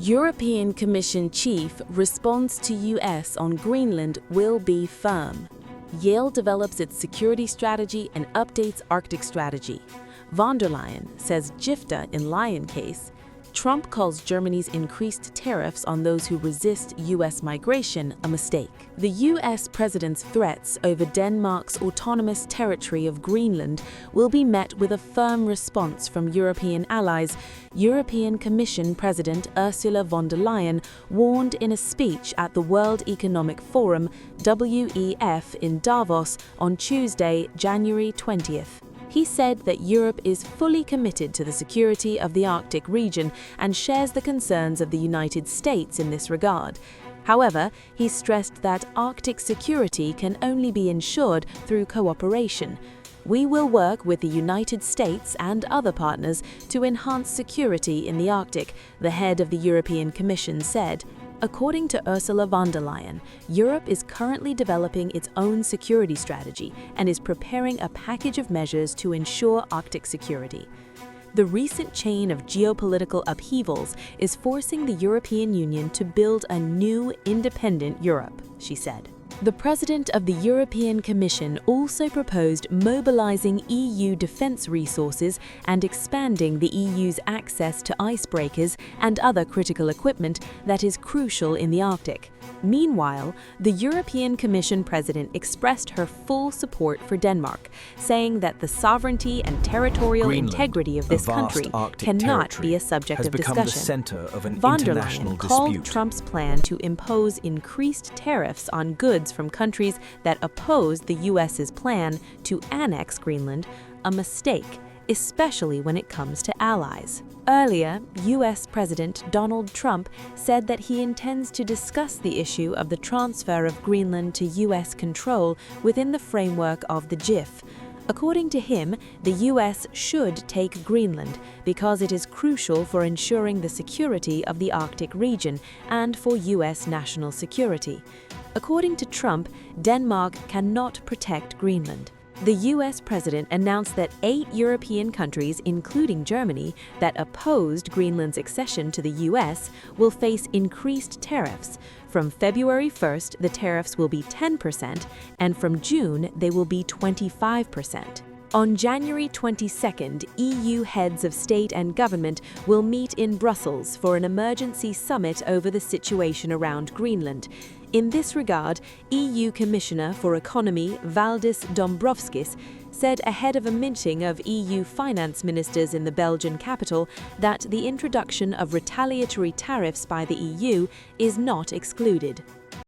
European Commission chief response to US on Greenland will be firm. Yale develops its security strategy and updates Arctic strategy. Von der Leyen says Gifta in Lion case. Trump calls Germany's increased tariffs on those who resist U.S. migration a mistake. The U.S. president's threats over Denmark's autonomous territory of Greenland will be met with a firm response from European allies. European Commission President Ursula von der Leyen warned in a speech at the World Economic Forum, WEF, in Davos on Tuesday, January 20th. He said that Europe is fully committed to the security of the Arctic region and shares the concerns of the United States in this regard. However, he stressed that Arctic security can only be ensured through cooperation. We will work with the United States and other partners to enhance security in the Arctic, the head of the European Commission said. According to Ursula von der Leyen, Europe is currently developing its own security strategy and is preparing a package of measures to ensure Arctic security. The recent chain of geopolitical upheavals is forcing the European Union to build a new, independent Europe, she said. The president of the European Commission also proposed mobilizing EU defense resources and expanding the EU's access to icebreakers and other critical equipment that is crucial in the Arctic. Meanwhile, the European Commission president expressed her full support for Denmark, saying that the sovereignty and territorial integrity of this country cannot be a subject of discussion. Von der Leyen called Trump's plan to impose increased tariffs on goods from countries that oppose the U.S.'s plan to annex Greenland a mistake, especially when it comes to allies. Earlier, U.S. President Donald Trump said that he intends to discuss the issue of the transfer of Greenland to U.S. control within the framework of the GIF. According to him, the U.S. should take Greenland because it is crucial for ensuring the security of the Arctic region and for U.S. national security. According to Trump, Denmark cannot protect Greenland. The U.S. president announced that 8 European countries, including Germany, that opposed Greenland's accession to the U.S. will face increased tariffs. From February 1st, the tariffs will be 10%, and from June, they will be 25%. On January 22nd, EU heads of state and government will meet in Brussels for an emergency summit over the situation around Greenland. In this regard, EU Commissioner for Economy Valdis Dombrovskis said ahead of a meeting of EU finance ministers in the Belgian capital that the introduction of retaliatory tariffs by the EU is not excluded.